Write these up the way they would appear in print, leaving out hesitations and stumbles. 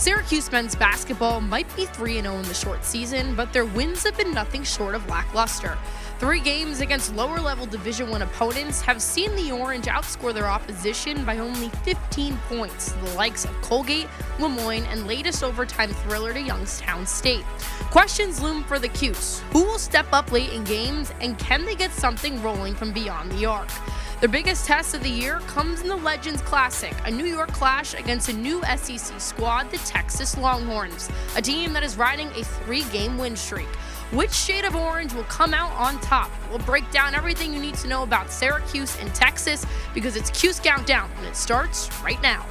Syracuse men's basketball might be 3-0 in the short season, but their wins have been nothing short of lackluster. 3 games against lower-level Division I opponents have seen the Orange outscore their opposition by only 15 points, the likes of Colgate, Lemoyne, and latest overtime thriller to Youngstown State. Questions loom for the Cuse. Who will step up late in games, and can they get something rolling from beyond the arc? Their biggest test of the year comes in the Legends Classic, a New York clash against a new SEC squad, the Texas Longhorns, a team that is riding a 3-game win streak. Which shade of orange will come out on top? We'll break down everything you need to know about Syracuse and Texas because it's Cuse Countdown, and it starts right now.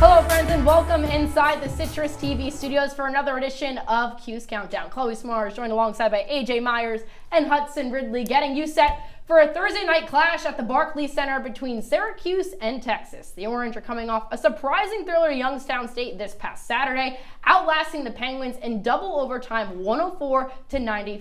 Hello friends and welcome inside the CitrusTV studios for another edition of Cuse Countdown. Chloe Smarz joined alongside by AJ Myers and Hudson Ridley, getting you set for a Thursday night clash at the Barclays Center between Syracuse and Texas. The Orange are coming off a surprising thriller to Youngstown State this past Saturday, outlasting the Penguins in double overtime 104-95.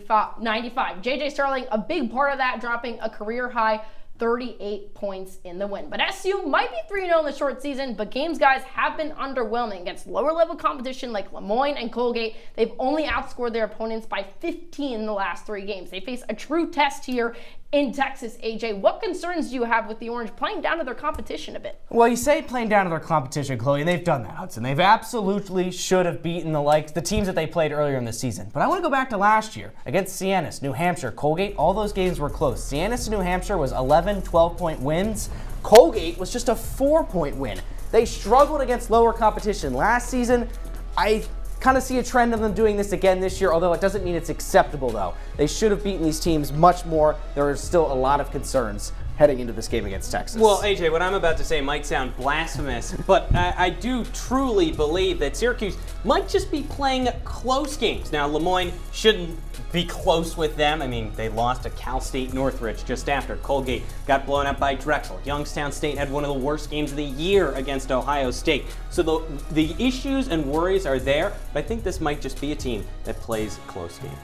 JJ Starling, a big part of that, dropping a career high 38 points in the win. But SU might be 3-0 in the short season, but games, guys, have been underwhelming against lower-level competition like Lemoyne and Colgate. They've only outscored their opponents by 15 in the last 3 games. They face a true test here in Texas. AJ, what concerns do you have with the Orange playing down to their competition a bit? Well, you say playing down to their competition, Chloe, and they've done that, Hudson. They've absolutely should have beaten the teams that they played earlier in the season. But I want to go back to last year against Cuse, New Hampshire, Colgate. All those games were close. Cuse and New Hampshire was 11, 12-point wins. Colgate was just a 4-point win. They struggled against lower competition last season. I kind of see a trend of them doing this again this year, although it doesn't mean it's acceptable, though. They should have beaten these teams much more. There are still a lot of concerns heading into this game against Texas. Well, AJ, what I'm about to say might sound blasphemous, but I do truly believe that Syracuse might just be playing close games. Now, Lemoyne shouldn't be close with them. I mean, they lost to Cal State Northridge just after. Colgate got blown up by Drexel. Youngstown State had one of the worst games of the year against Ohio State. So the issues and worries are there, but I think this might just be a team that plays close games.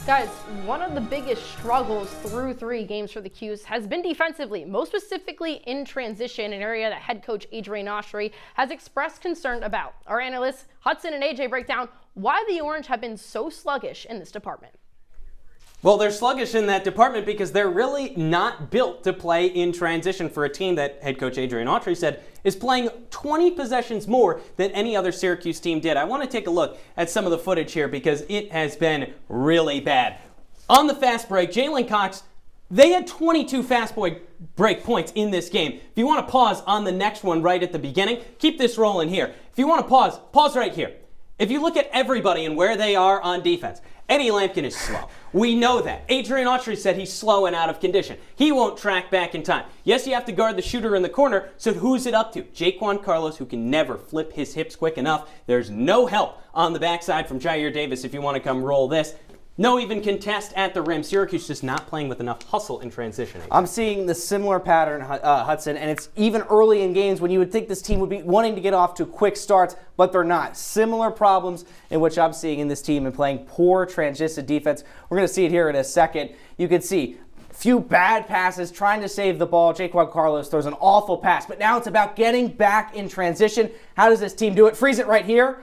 Guys, one of the biggest struggles through 3 games for the Cuse has been defensively, most specifically in transition, an area that head coach Adrian Autry has expressed concern about. Our analysts, Hudson and AJ, break down why the Orange have been so sluggish in this department. Well, they're sluggish in that department because they're really not built to play in transition for a team that head coach Adrian Autry said is playing 20 possessions more than any other Syracuse team did. I want to take a look at some of the footage here because it has been really bad. On the fast break, Jalen Cox, they had 22 fast break points in this game. If you want to pause on the next one right at the beginning, keep this rolling here. If you want to pause right here. If you look at everybody and where they are on defense, Eddie Lampkin is slow. We know that. Adrian Autry said he's slow and out of condition. He won't track back in time. Yes, you have to guard the shooter in the corner, so who's it up to? Jaquan Carlos, who can never flip his hips quick enough. There's no help on the backside from Jair Davis if you want to come roll this. No even contest at the rim. Syracuse just not playing with enough hustle in transition. I'm seeing the similar pattern, Hudson, and it's even early in games when you would think this team would be wanting to get off to quick starts, but they're not. Similar problems in which I'm seeing in this team and playing poor transition defense. We're going to see it here in a second. You can see a few bad passes, trying to save the ball. Jaquan Carlos throws an awful pass, but now it's about getting back in transition. How does this team do it? Freeze it right here.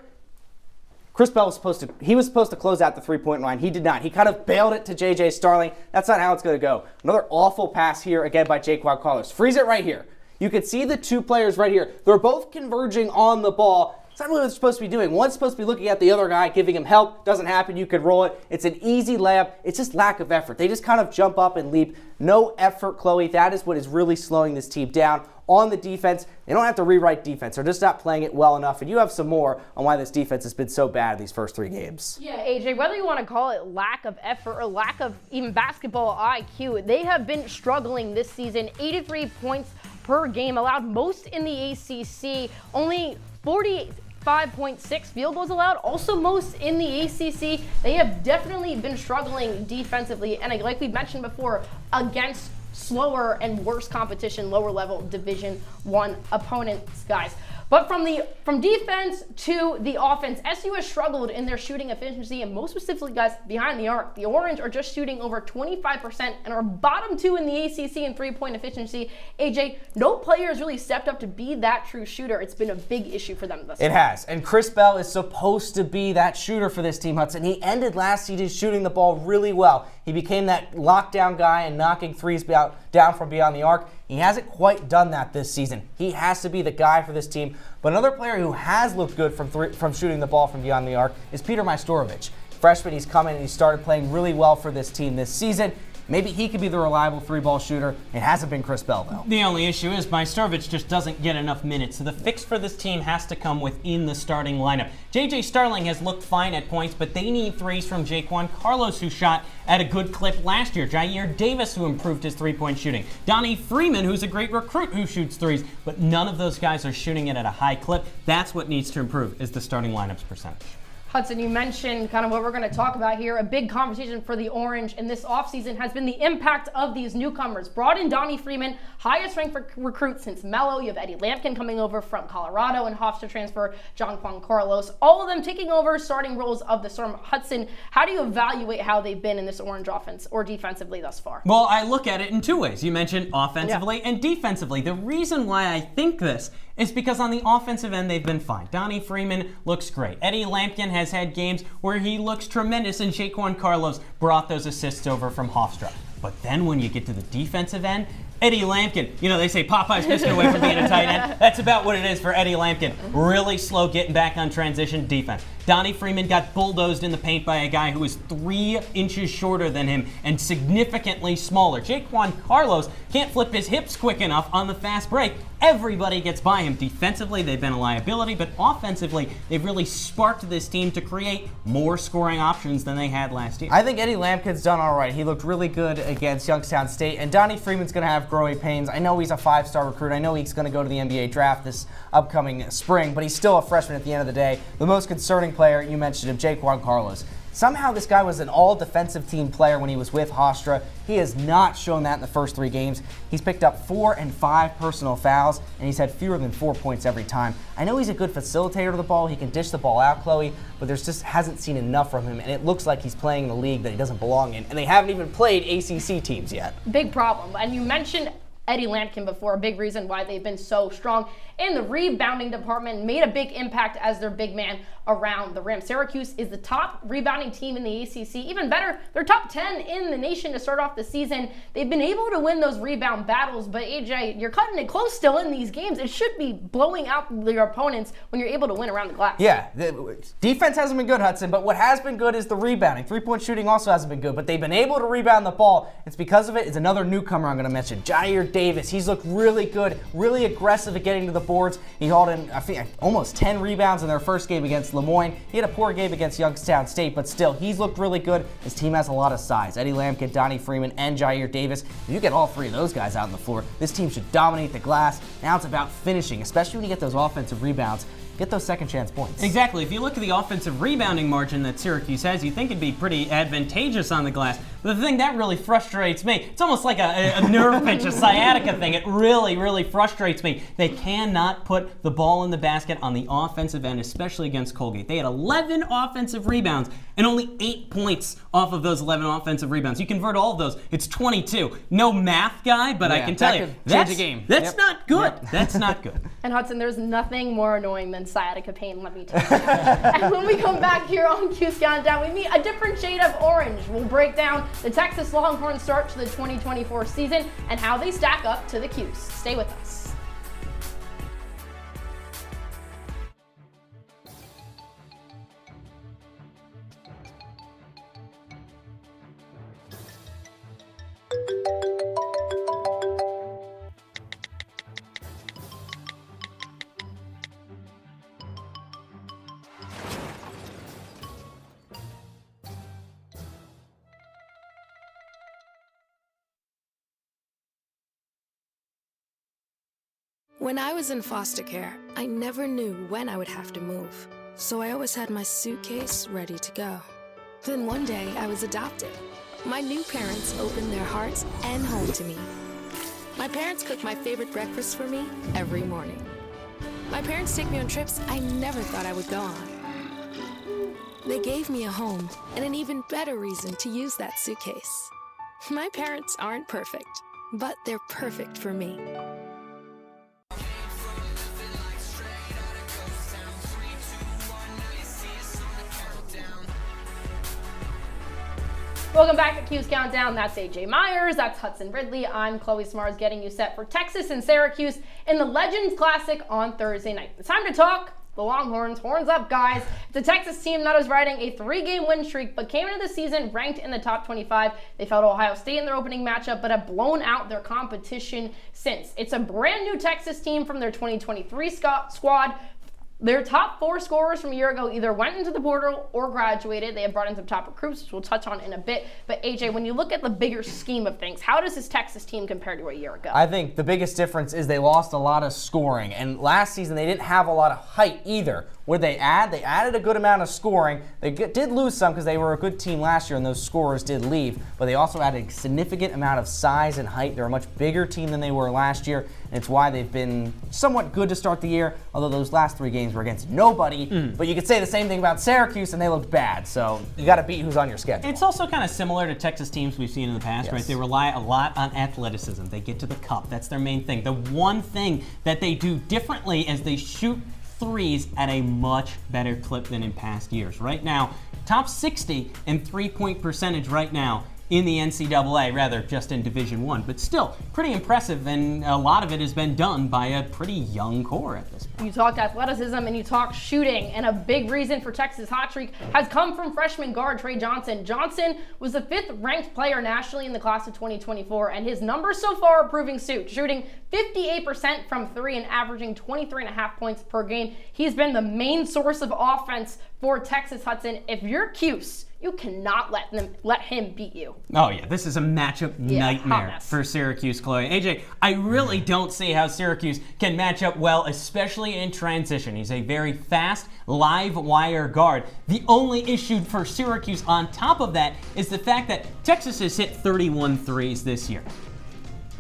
Chris Bell was supposed to close out the 3-point line. He did not. He kind of bailed it to JJ Starling. That's not how it's going to go. Another awful pass here again by Jaquan Carlos. Freeze it right here. You can see the 2 players right here. They're both converging on the ball. It's not really what they're supposed to be doing. One's supposed to be looking at the other guy, giving him help. Doesn't happen. You could roll it. It's an easy layup. It's just lack of effort. They just kind of jump up and leap. No effort, Chloe. That is what is really slowing this team down. On the defense, they don't have to rewrite defense. They're just not playing it well enough. And you have some more on why this defense has been so bad these first 3 games. Yeah, AJ, whether you want to call it lack of effort or lack of even basketball IQ, they have been struggling this season. 83 points per game, allowed most in the ACC. Only 45.6 field goals allowed, also most in the ACC. They have definitely been struggling defensively, and like we mentioned before, against slower and worse competition, lower level Division I opponents, guys. But from defense to the offense, SU has struggled in their shooting efficiency, and most specifically, guys, behind the arc. The Orange are just shooting over 25% and are bottom 2 in the ACC in three-point efficiency. AJ, no player has really stepped up to be that true shooter. It's been a big issue for them thus far. It has, and Chris Bell is supposed to be that shooter for this team, Hudson. He ended last season shooting the ball really well. He became that lockdown guy and knocking threes down from beyond the arc. He hasn't quite done that this season. He has to be the guy for this team. But another player who has looked good from shooting the ball from beyond the arc is Peter Majstorovic. Freshman, he's come in and he started playing really well for this team this season. Maybe he could be the reliable three-ball shooter. It hasn't been Chris Bell, though. The only issue is Majstorovic just doesn't get enough minutes, so the fix for this team has to come within the starting lineup. J.J. Starling has looked fine at points, but they need threes from Jaquan Carlos, who shot at a good clip last year. Jair Davis, who improved his three-point shooting. Donnie Freeman, who's a great recruit who shoots threes, but none of those guys are shooting it at a high clip. That's what needs to improve, is the starting lineup's percentage. Hudson, you mentioned kind of what we're going to talk about here. A big conversation for the Orange in this offseason has been the impact of these newcomers. Brought in Donnie Freeman, highest ranked recruit since Melo. You have Eddie Lampkin coming over from Colorado and Hofstra transfer John Juan Carlos. All of them taking over starting roles of the Storm. Hudson, how do you evaluate how they've been in this Orange offense or defensively thus far? Well, I look at it in two ways. You mentioned offensively and defensively. The reason why I think this is because on the offensive end, they've been fine. Donnie Freeman looks great. Eddie Lampkin has had games where he looks tremendous, and Jaquan Carlos brought those assists over from Hofstra. But then when you get to the defensive end, Eddie Lampkin, you know, they say Popeye's missing away from being a tight end. That's about what it is for Eddie Lampkin. Really slow getting back on transition defense. Donnie Freeman got bulldozed in the paint by a guy who was 3 inches shorter than him and significantly smaller. Jaquan Carlos can't flip his hips quick enough on the fast break. Everybody gets by him. Defensively, they've been a liability, but offensively, they've really sparked this team to create more scoring options than they had last year. I think Eddie Lampkin's done all right. He looked really good against Youngstown State, and Donnie Freeman's going to have growing pains. I know he's a 5-star recruit. I know he's going to go to the NBA draft this upcoming spring, but he's still a freshman at the end of the day. The most concerning player, you mentioned him, Jaquan Carlos. Somehow this guy was an all-defensive team player when he was with Hofstra. He has not shown that in the first 3 games. He's picked up 4 and 5 personal fouls, and he's had fewer than 4 points every time. I know he's a good facilitator of the ball. He can dish the ball out, Chloe, but there's just hasn't seen enough from him, and it looks like he's playing in a league that he doesn't belong in, and they haven't even played ACC teams yet. Big problem. And you mentioned Eddie Lampkin before, a big reason why they've been so strong in the rebounding department, made a big impact as their big man around the rim. Syracuse is the top rebounding team in the ACC. Even better, they're top 10 in the nation to start off the season. They've been able to win those rebound battles, but AJ, you're cutting it close still in these games. It should be blowing out your opponents when you're able to win around the glass. Yeah, the defense hasn't been good, Hudson, but what has been good is the rebounding. Three-point shooting also hasn't been good, but they've been able to rebound the ball. It's because of it. It's another newcomer I'm going to mention, Jair Davis. He's looked really good, really aggressive at getting to the boards. He hauled in, I think, almost 10 rebounds in their first game against Lemoyne. He had a poor game against Youngstown State, but still, he's looked really good. His team has a lot of size. Eddie Lampkin, Donnie Freeman, and Jair Davis. If you get all 3 of those guys out on the floor, this team should dominate the glass. Now it's about finishing, especially when you get those offensive rebounds. Get those second chance points. Exactly. If you look at the offensive rebounding margin that Syracuse has, you think it'd be pretty advantageous on the glass. But the thing that really frustrates me, it's almost like a nerve pinch, a sciatica thing. It really, really frustrates me. They cannot put the ball in the basket on the offensive end, especially against Colgate. They had 11 offensive rebounds and only 8 points off of those 11 offensive rebounds. You convert all of those, it's 22. No math guy, but I can tell you, change the game. That's not good. Yep. That's not good. And Hudson, there's nothing more annoying than sciatica pain, let me tell you. And when we come back here on Cuse Countdown, we meet a different shade of orange. We'll break down the Texas Longhorns' start to the 2024 season and how they stack up to the Cuse. Stay with us. When I was in foster care, I never knew when I would have to move, so I always had my suitcase ready to go. Then one day, I was adopted. My new parents opened their hearts and home to me. My parents cook my favorite breakfast for me every morning. My parents take me on trips I never thought I would go on. They gave me a home and an even better reason to use that suitcase. My parents aren't perfect, but they're perfect for me. Welcome back to Cuse Countdown. That's AJ Myers. That's Hudson Ridley. I'm Chloe Smarz, getting you set for Texas and Syracuse in the Legends Classic on Thursday night. It's time to talk the Longhorns. Horns up, guys. It's a Texas team that is riding a 3-game win streak, but came into the season ranked in the top 25. They fell to Ohio State in their opening matchup, but have blown out their competition since. It's a brand new Texas team from their 2023 squad. Their top 4 scorers from a year ago either went into the portal or graduated. They have brought in some top recruits, which we'll touch on in a bit. But AJ, when you look at the bigger scheme of things, how does this Texas team compare to a year ago? I think the biggest difference is they lost a lot of scoring. And last season, they didn't have a lot of height either. What did they add? They added a good amount of scoring. They did lose some because they were a good team last year and those scorers did leave. But they also added a significant amount of size and height. They're a much bigger team than they were last year. And it's why they've been somewhat good to start the year, although those last 3 games were against nobody. But you could say the same thing about Syracuse, and they looked bad. So you got to beat who's on your schedule. It's also kind of similar to Texas teams we've seen in the past, right? They rely a lot on athleticism. They get to the cup. That's their main thing. The one thing that they do differently is they shoot threes at a much better clip than in past years. Right now, top 60 in 3-point percentage right now in the NCAA, rather just in Division I, but still pretty impressive, and a lot of it has been done by a pretty young core at this point. You talked athleticism and you talked shooting, and a big reason for Texas' hot streak has come from freshman guard Trey Johnson. Johnson was the 5th ranked player nationally in the class of 2024, and his numbers so far are proving suit, shooting 58% from 3 and averaging 23.5 points per game. He's been the main source of offense for Texas, Hudson. If you're Cuse, you cannot let him beat you. Oh yeah, this is a matchup nightmare for Syracuse, Chloe. AJ, I really don't see how Syracuse can match up well, especially in transition. He's a very fast, live wire guard. The only issue for Syracuse on top of that is the fact that Texas has hit 31 threes this year.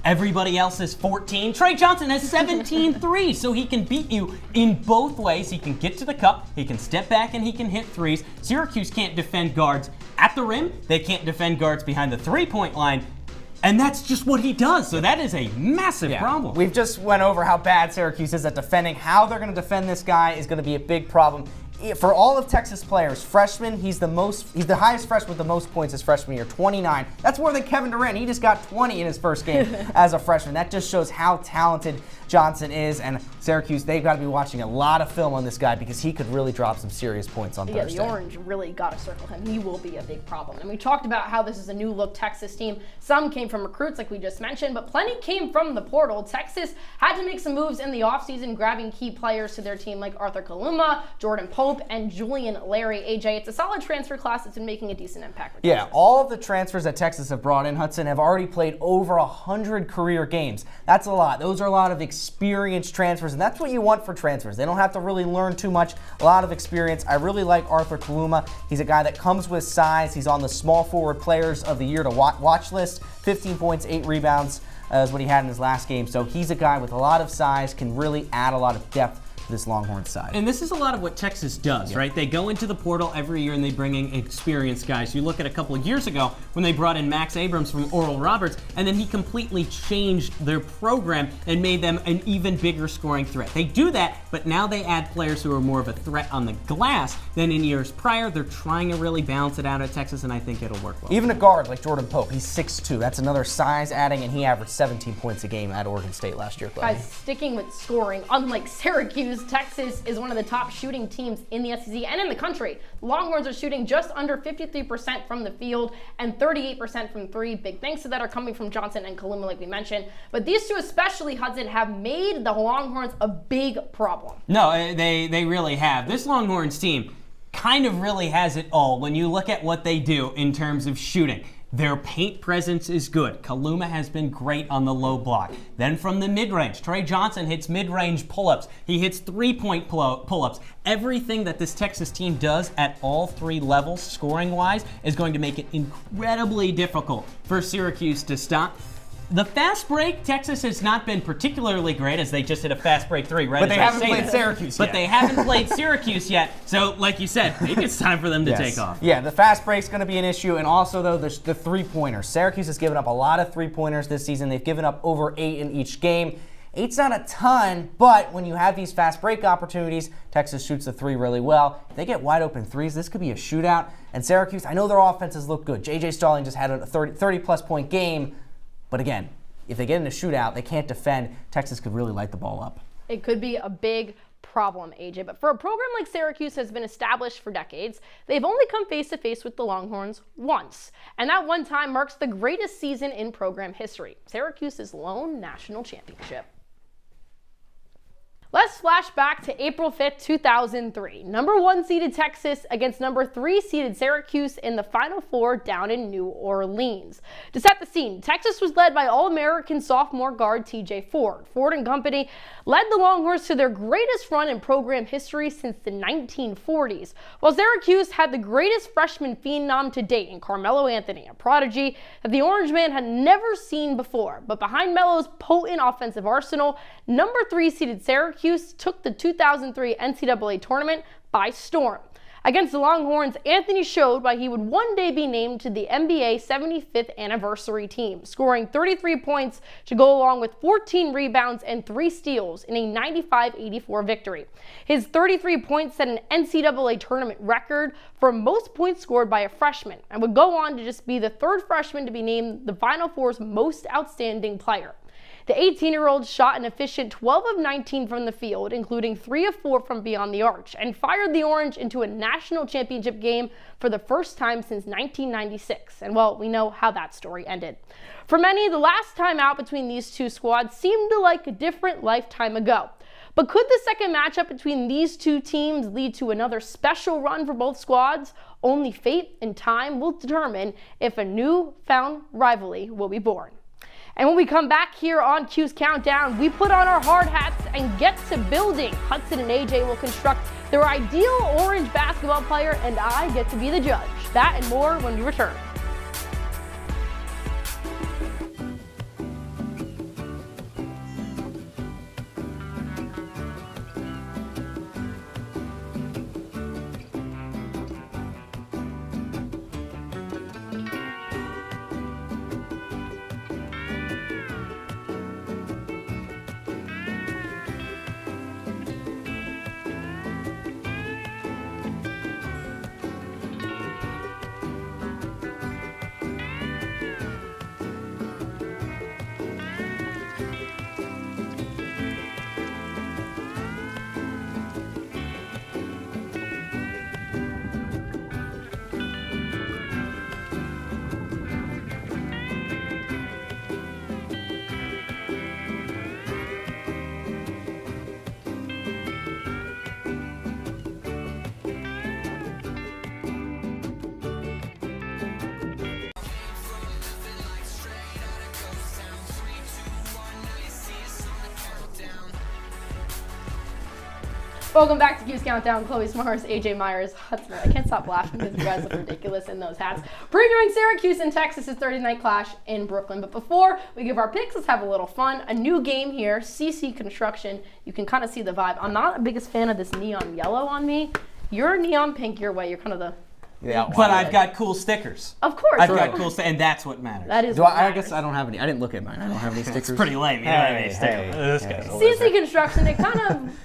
Everybody else is 14. Trey Johnson has 17 threes, so he can beat you in both ways. He can get to the cup, he can step back, and he can hit threes. Syracuse can't defend guards at the rim. They can't defend guards behind the 3-point line. And that's just what he does. So that is a massive problem. We've just went over how bad Syracuse is at defending. How they're going to defend this guy is going to be a big problem. For all of Texas players, freshman, he's the highest freshman with the most points his freshman year, 29. That's more than Kevin Durant. He just got 20 in his first game as a freshman. That just shows how talented Johnson is, and Syracuse, they've got to be watching a lot of film on this guy because he could really drop some serious points on Thursday. Yeah, the Orange really got to circle him. He will be a big problem. And we talked about how this is a new look Texas team. Some came from recruits, like we just mentioned, but plenty came from the portal. Texas had to make some moves in the offseason, grabbing key players to their team like Arthur Kaluma, Jordan Pope, and Julian Larry. AJ, it's a solid transfer class that's been making a decent impact. Yeah, all of the transfers that Texas have brought in, Hudson, have already played over 100 career games. That's a lot. Those are a lot of experienced transfers, and that's what you want for transfers. They don't have to really learn too much, a lot of experience. I really like Arthur Kaluma. He's a guy that comes with size. He's on the small forward players of the year to watch list. 15 points, 8 rebounds is what he had in his last game. So he's a guy with a lot of size, can really add a lot of depth this Longhorn side. And this is a lot of what Texas does, right? They go into the portal every year and they bring in experienced guys. You look at a couple of years ago when they brought in Max Abrams from Oral Roberts, and then he completely changed their program and made them an even bigger scoring threat. They do that, but now they add players who are more of a threat on the glass than in years prior. They're trying to really balance it out at Texas, and I think it'll work well. Even a guard like Jordan Pope, he's 6'2". That's another size adding, and he averaged 17 points a game at Oregon State last year. Guys, sticking with scoring, unlike Syracuse, Texas is one of the top shooting teams in the SEC and in the country. The Longhorns are shooting just under 53% from the field and 38% from 3. Big thanks to that are coming from Johnson and Kaluma, like we mentioned. But these two, especially Hudson, have made the Longhorns a big problem. No, they really have. This Longhorns team kind of really has it all when you look at what they do in terms of shooting. Their paint presence is good. Kaluma has been great on the low block. Then from the mid-range, Trey Johnson hits mid-range pull-ups. He hits 3-point pull-ups. Everything that this Texas team does at all 3 levels, scoring-wise, is going to make it incredibly difficult for Syracuse to stop. The fast break, Texas has not been particularly great, as they just hit a fast break 3, right? But they haven't played Syracuse yet. But they haven't played Syracuse yet. So, like you said, maybe it's time for them to take off. Yeah, the fast break's going to be an issue, and also, though, the three-pointers. Syracuse has given up a lot of three-pointers this season. They've given up over 8 in each game. 8's not a ton, but when you have these fast break opportunities, Texas shoots the 3 really well. If they get wide open 3s, this could be a shootout. And Syracuse, I know their offenses look good. J.J. Starling just had a 30-plus point game. But again, if they get in a shootout, they can't defend. Texas could really light the ball up. It could be a big problem, AJ. But for a program like Syracuse has been established for decades, they've only come face-to-face with the Longhorns once. And that one time marks the greatest season in program history, Syracuse's lone national championship. Let's flash back to April 5th, 2003. Number 1 seeded Texas against number 3 seeded Syracuse in the Final Four down in New Orleans. To set the scene, Texas was led by All-American sophomore guard TJ Ford. Ford and company led the Longhorns to their greatest run in program history since the 1940s, while Syracuse had the greatest freshman phenom to date in Carmelo Anthony, a prodigy that the Orange Man had never seen before. But behind Melo's potent offensive arsenal, number 3 seeded Syracuse took the 2003 NCAA tournament by storm. Against the Longhorns, Anthony showed why he would one day be named to the NBA 75th anniversary team, scoring 33 points to go along with 14 rebounds and 3 steals in a 95-84 victory. His 33 points set an NCAA tournament record for most points scored by a freshman and would go on to just be the 3rd freshman to be named the Final Four's most outstanding player. The 18-year-old shot an efficient 12 of 19 from the field, including 3 of 4 from beyond the arch, and fired the Orange into a national championship game for the first time since 1996. And well, we know how that story ended. For many, the last time out between these two squads seemed like a different lifetime ago. But could the second matchup between these two teams lead to another special run for both squads? Only fate and time will determine if a newfound rivalry will be born. And when we come back here on Cuse Countdown, we put on our hard hats and get to building. Hudson and AJ will construct their ideal Orange basketball player, and I get to be the judge. That and more when we return. Welcome back to Cuse Countdown. Chloe Smarz, AJ Myers, Hudson. I can't stop laughing because you guys look ridiculous in those hats. Previewing Syracuse and Texas' Thursday night clash in Brooklyn. But before we give our picks, let's have a little fun. A new game here, CC Construction. You can kind of see the vibe. I'm not the biggest fan of this neon yellow on me. You're neon pink your way. You're kind of the... Yeah, but I've got cool stickers. Of course. I've got cool stickers, and that's what matters. That is I guess I don't have any. I didn't look at mine. I don't have any stickers. It's pretty lame. You don't have any stickers. CC Construction, it kind of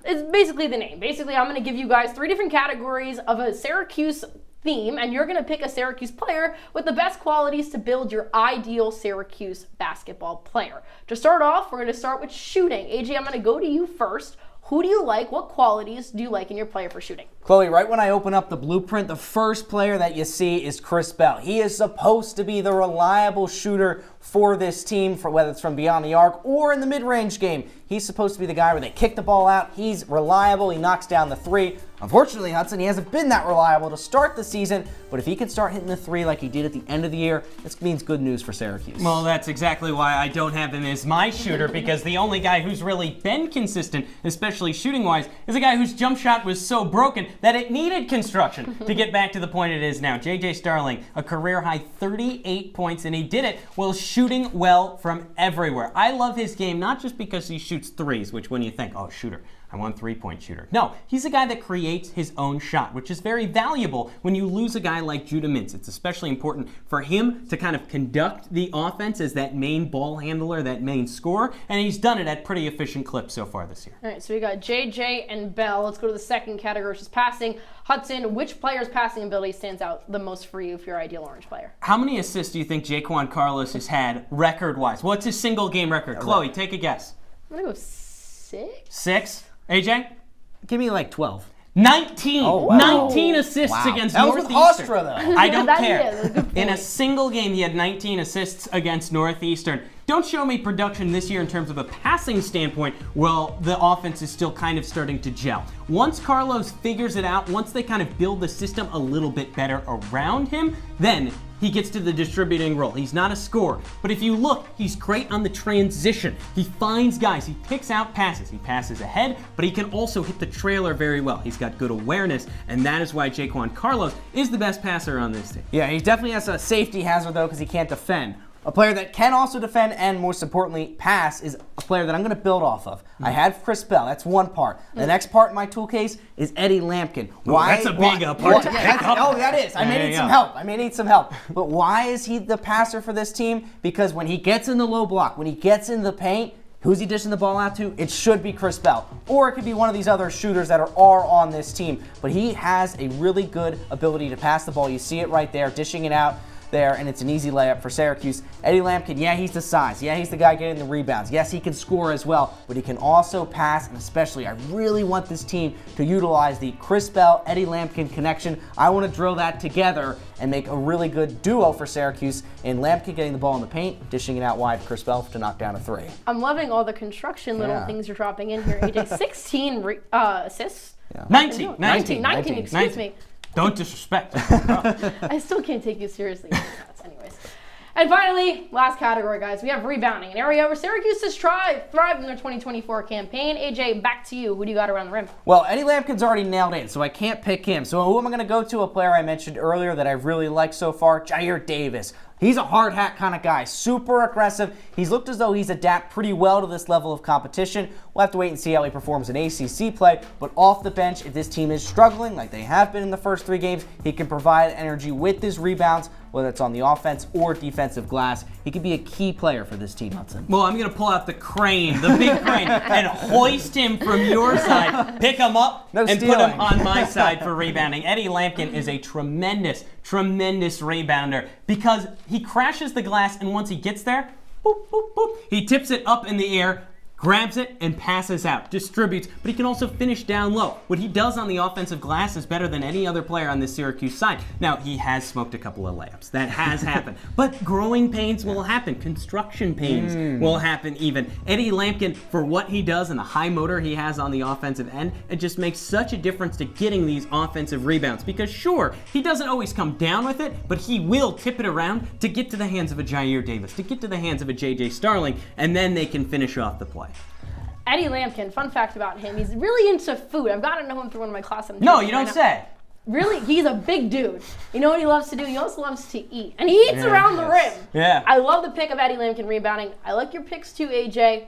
is basically the name. Basically, I'm going to give you guys 3 different categories of a Syracuse theme, and you're going to pick a Syracuse player with the best qualities to build your ideal Syracuse basketball player. To start off, we're going to start with shooting. AJ, I'm going to go to you first. Who do you like? What qualities do you like in your player for shooting? Chloe, right when I open up the blueprint, the first player that you see is Chris Bell. He is supposed to be the reliable shooter for this team, for whether it's from beyond the arc or in the mid-range game. He's supposed to be the guy where they kick the ball out. He's reliable. He knocks down the 3. Unfortunately, Hudson, he hasn't been that reliable to start the season, but if he can start hitting the three like he did at the end of the year, this means good news for Syracuse. Well, that's exactly why I don't have him as my shooter, because the only guy who's really been consistent, especially shooting-wise, is a guy whose jump shot was so broken that it needed construction to get back to the point it is now. J.J. Starling, a career-high 38 points, and he did it while shooting well from everywhere. I love his game, not just because he shoots threes, which when you think, oh, shooter, I want three-point shooter. No, he's a guy that creates his own shot, which is very valuable when you lose a guy like Judah Mintz. It's especially important for him to kind of conduct the offense as that main ball handler, that main scorer, and he's done it at pretty efficient clips so far this year. All right, so we got JJ and Bell. Let's go to the second category, which is passing. Hudson, which player's passing ability stands out the most for you if you're an ideal Orange player? How many assists do you think Jaquan Carlos has had record-wise? What's his single game record? Chloe, take a guess. I'm going to go 6. 6? AJ? Give me like 12. 19! Oh, wow. 19 assists Wow. against That was with Northeastern. Hofstra, though. I don't That care. is a good In a point. single game, he had 19 assists against Northeastern. Don't show me production this year in terms of a passing standpoint. Well, the offense is still kind of starting to gel. Once Carlos figures it out, once they kind of build the system a little bit better around him, then he gets to the distributing role. He's not a scorer, but if you look, he's great on the transition. He finds guys, he picks out passes. He passes ahead, but he can also hit the trailer very well. He's got good awareness, and that is why Jaquan Carlos is the best passer on this team. Yeah, he definitely has a safety hazard, though, because he can't defend. A player that can also defend and, most importantly, pass is a player that I'm going to build off of. I had Chris Bell. That's one part. The next part in my tool case is Eddie Lampkin. That's a big part to pick up. Oh, that is. I may need some help. I may need some help. But why is he the passer for this team? Because when he gets in the low block, when he gets in the paint, who's he dishing the ball out to? It should be Chris Bell. Or it could be one of these other shooters that are on this team. But he has a really good ability to pass the ball. You see it right there, dishing it out there, and it's an easy layup for Syracuse. Eddie Lampkin, yeah, he's the size. Yeah, he's the guy getting the rebounds. Yes, he can score as well, but he can also pass, and especially, I really want this team to utilize the Chris Bell, Eddie Lampkin connection. I want to drill that together and make a really good duo for Syracuse, and Lampkin getting the ball in the paint, dishing it out wide for Chris Bell to knock down a three. I'm loving all the construction little things you're dropping in here, AJ. 16 assists? Yeah. 19. 19, excuse me. Don't disrespect. I still can't take you seriously. Anyways. And finally, last category, guys. We have rebounding, an area where Syracuse has thrived in their 2024 campaign. AJ, back to you. Who do you got around the rim? Well, Eddie Lampkin's already nailed in, so I can't pick him. So who am I going to go to? A player I mentioned earlier that I really like so far, Jair Davis. He's a hard hat kind of guy, super aggressive. He's looked as though he's adapted pretty well to this level of competition. We'll have to wait and see how he performs in ACC play, but off the bench, if this team is struggling like they have been in the first 3 games, he can provide energy with his rebounds, whether it's on the offense or defensive glass. He could be a key player for this team, Hudson. Well, I'm going to pull out the crane, the big crane, and hoist him from your side, pick him up, and put him on my side for rebounding. Eddie Lampkin is a tremendous rebounder because he crashes the glass, and once he gets there, boop, boop, boop, he tips it up in the air, grabs it, and passes out, distributes, but he can also finish down low. What he does on the offensive glass is better than any other player on this Syracuse side. Now, he has smoked a couple of layups. That has happened. But growing pains will happen. Construction pains will happen even. Eddie Lampkin, for what he does and the high motor he has on the offensive end, it just makes such a difference to getting these offensive rebounds. Because sure, he doesn't always come down with it, but he will tip it around to get to the hands of a Jair Davis, to get to the hands of a J.J. Starling, and then they can finish off the play. Eddie Lampkin, fun fact about him, he's really into food. I've got to know him through one of my classes. No, you don't say. Really, he's a big dude. You know what he loves to do? He also loves to eat. And he eats around the rim. Yeah. I love the pick of Eddie Lampkin rebounding. I like your picks too, AJ.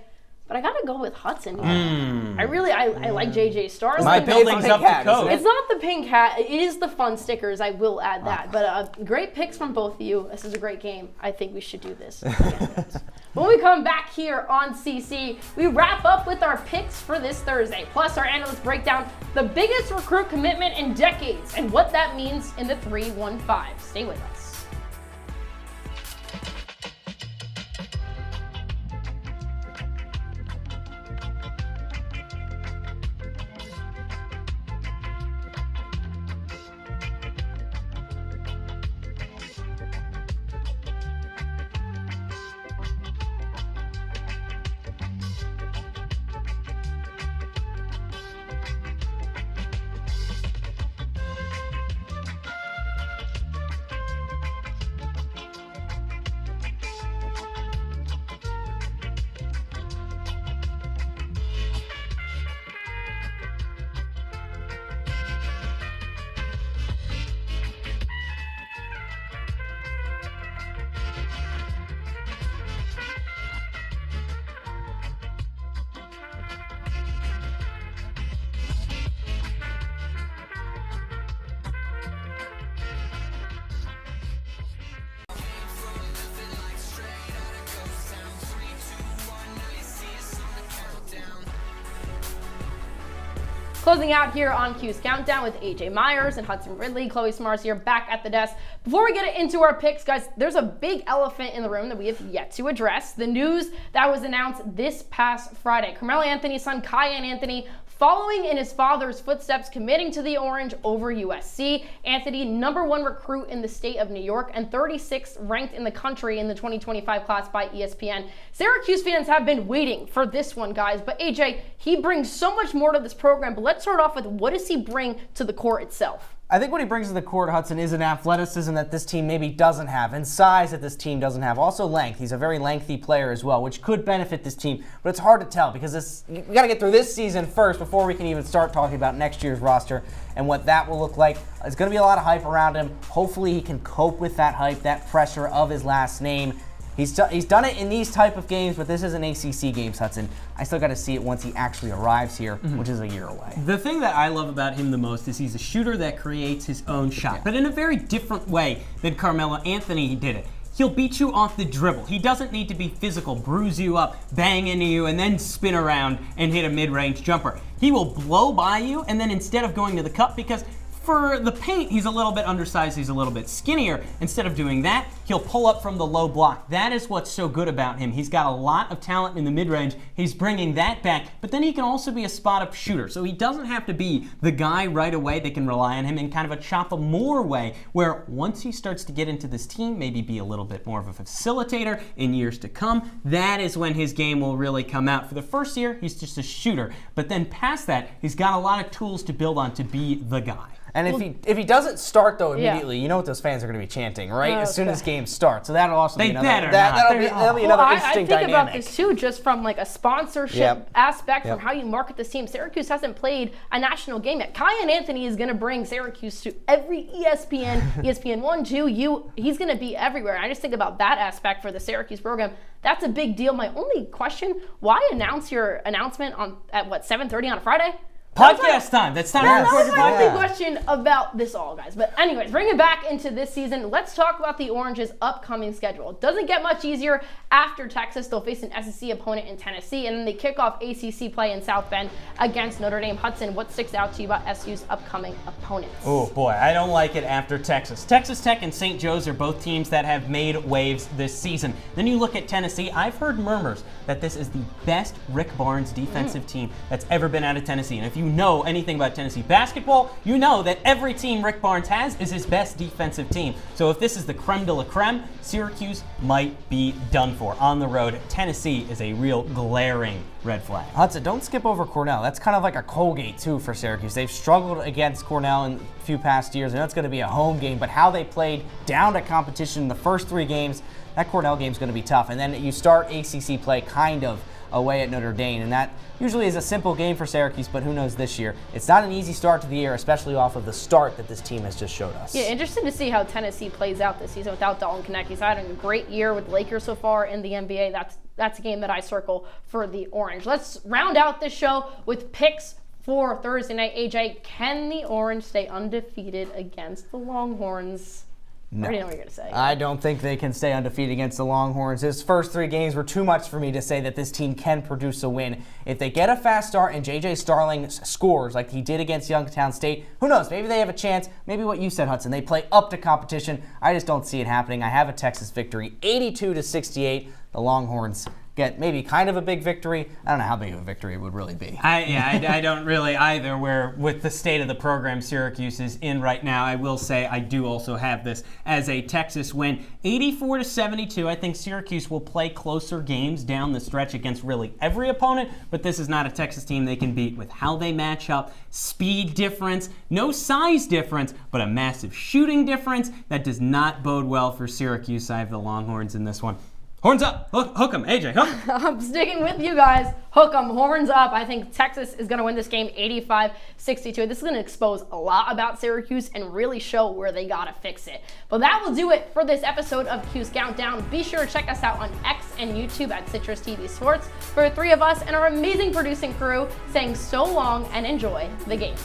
But I gotta go with Hudson. I like JJ Starling. My building's up to code. It's not the pink hat. It is the fun stickers. I will add that. But great picks from both of you. This is a great game. I think we should do this again. When we come back here on CC, we wrap up with our picks for this Thursday. Plus, our analysts break down the biggest recruit commitment in decades and what that means in the 3-1-5. Stay with us. Closing out here on Cuse Countdown with AJ Myers and Hudson Ridley. Chloe Smarz here back at the desk. Before we get into our picks, guys, there's a big elephant in the room that we have yet to address. The news that was announced this past Friday. Carmelo Anthony's son, Kiyan Anthony, following in his father's footsteps, committing to the Orange over USC. Anthony, #1 recruit in the state of New York and 36th ranked in the country in the 2025 class by ESPN. Syracuse fans have been waiting for this one, guys. But AJ, he brings so much more to this program. But let's start off with, what does he bring to the court itself? I think what he brings to the court, Hudson, is an athleticism that this team maybe doesn't have, and size that this team doesn't have. Also length. He's a very lengthy player as well, which could benefit this team. But it's hard to tell because we got to get through this season first before we can even start talking about next year's roster and what that will look like. There's going to be a lot of hype around him. Hopefully he can cope with that hype, that pressure of his last name. He's done it in these type of games, but this isn't ACC games, Hudson. I still got to see it once he actually arrives here, which is a year away. The thing that I love about him the most is he's a shooter that creates his own shot, but in a very different way than Carmelo Anthony did it. He'll beat you off the dribble. He doesn't need to be physical, bruise you up, bang into you, and then spin around and hit a mid-range jumper. He will blow by you, and then instead of going to the cup, because for the paint, he's a little bit undersized, he's a little bit skinnier. Instead of doing that, he'll pull up from the low block. That is what's so good about him. He's got a lot of talent in the mid-range. He's bringing that back, but then he can also be a spot-up shooter. So he doesn't have to be the guy right away. They can rely on him in kind of a chop-a-more way, where once he starts to get into this team, maybe be a little bit more of a facilitator in years to come, that is when his game will really come out. For the first year, he's just a shooter. But then past that, he's got a lot of tools to build on to be the guy. And if he doesn't start though immediately, you know what those fans are going to be chanting, right? As soon as games start. So that'll also be another. That'll be another interesting dynamic. I think about this too, just from like a sponsorship aspect, from how you market this team. Syracuse hasn't played a national game yet. Kiyan Anthony is going to bring Syracuse to every ESPN, ESPN 1, 2, he's going to be everywhere. And I just think about that aspect for the Syracuse program. That's a big deal. My only question: why announce your announcement at 7:30 on a Friday? Podcast time. That's time. That was my only question about this all, guys. But anyways, bring it back into this season. Let's talk about the Orange's upcoming schedule. It doesn't get much easier after Texas. They'll face an SEC opponent in Tennessee, and then they kick off ACC play in South Bend against Notre Dame. Hudson, what sticks out to you about SU's upcoming opponents? Oh boy, I don't like it after Texas. Texas Tech and St. Joe's are both teams that have made waves this season. Then you look at Tennessee. I've heard murmurs that this is the best Rick Barnes defensive team that's ever been out of Tennessee. And if you know anything about Tennessee basketball, you know that every team Rick Barnes has is his best defensive team. So if this is the creme de la creme, Syracuse might be done for. On the road, Tennessee is a real glaring red flag. Hudson, don't skip over Cornell. That's kind of like a Colgate, too, for Syracuse. They've struggled against Cornell in a few past years. I know it's going to be a home game, but how they played down to competition in the first 3 games, that Cornell game's going to be tough. And then you start ACC play kind of away at Notre Dame, and that usually is a simple game for Syracuse, but who knows this year. It's not an easy start to the year, especially off of the start that this team has just showed us. Yeah, interesting to see how Tennessee plays out this season without Dalton Knecht. He's had a great year with the Lakers so far in the NBA. That's a game that I circle for the Orange. Let's round out this show with picks for Thursday night. AJ, can the Orange stay undefeated against the Longhorns? No. I already know what you're going to say. I don't think they can stay undefeated against the Longhorns. His first 3 games were too much for me to say that this team can produce a win. If they get a fast start and J.J. Starling scores like he did against Youngstown State, who knows? Maybe they have a chance. Maybe what you said, Hudson, they play up to competition. I just don't see it happening. I have a Texas victory, 82-68. The Longhorns get maybe kind of a big victory. I don't know how big of a victory it would really be. I don't really either, where with the state of the program Syracuse is in right now. I will say I do also have this as a Texas win. 84-72. I think Syracuse will play closer games down the stretch against really every opponent, but this is not a Texas team they can beat with how they match up. Speed difference, no size difference, but a massive shooting difference. That does not bode well for Syracuse. I have the Longhorns in this one. Horns up. Hook 'em. AJ, hook 'em. I'm sticking with you guys. Hook 'em. Horns up. I think Texas is going to win this game 85-62. This is going to expose a lot about Syracuse and really show where they got to fix it. But that will do it for this episode of Cuse Countdown. Be sure to check us out on X and YouTube at CitrusTV Sports. For the 3 of us and our amazing producing crew saying so long and enjoy the game.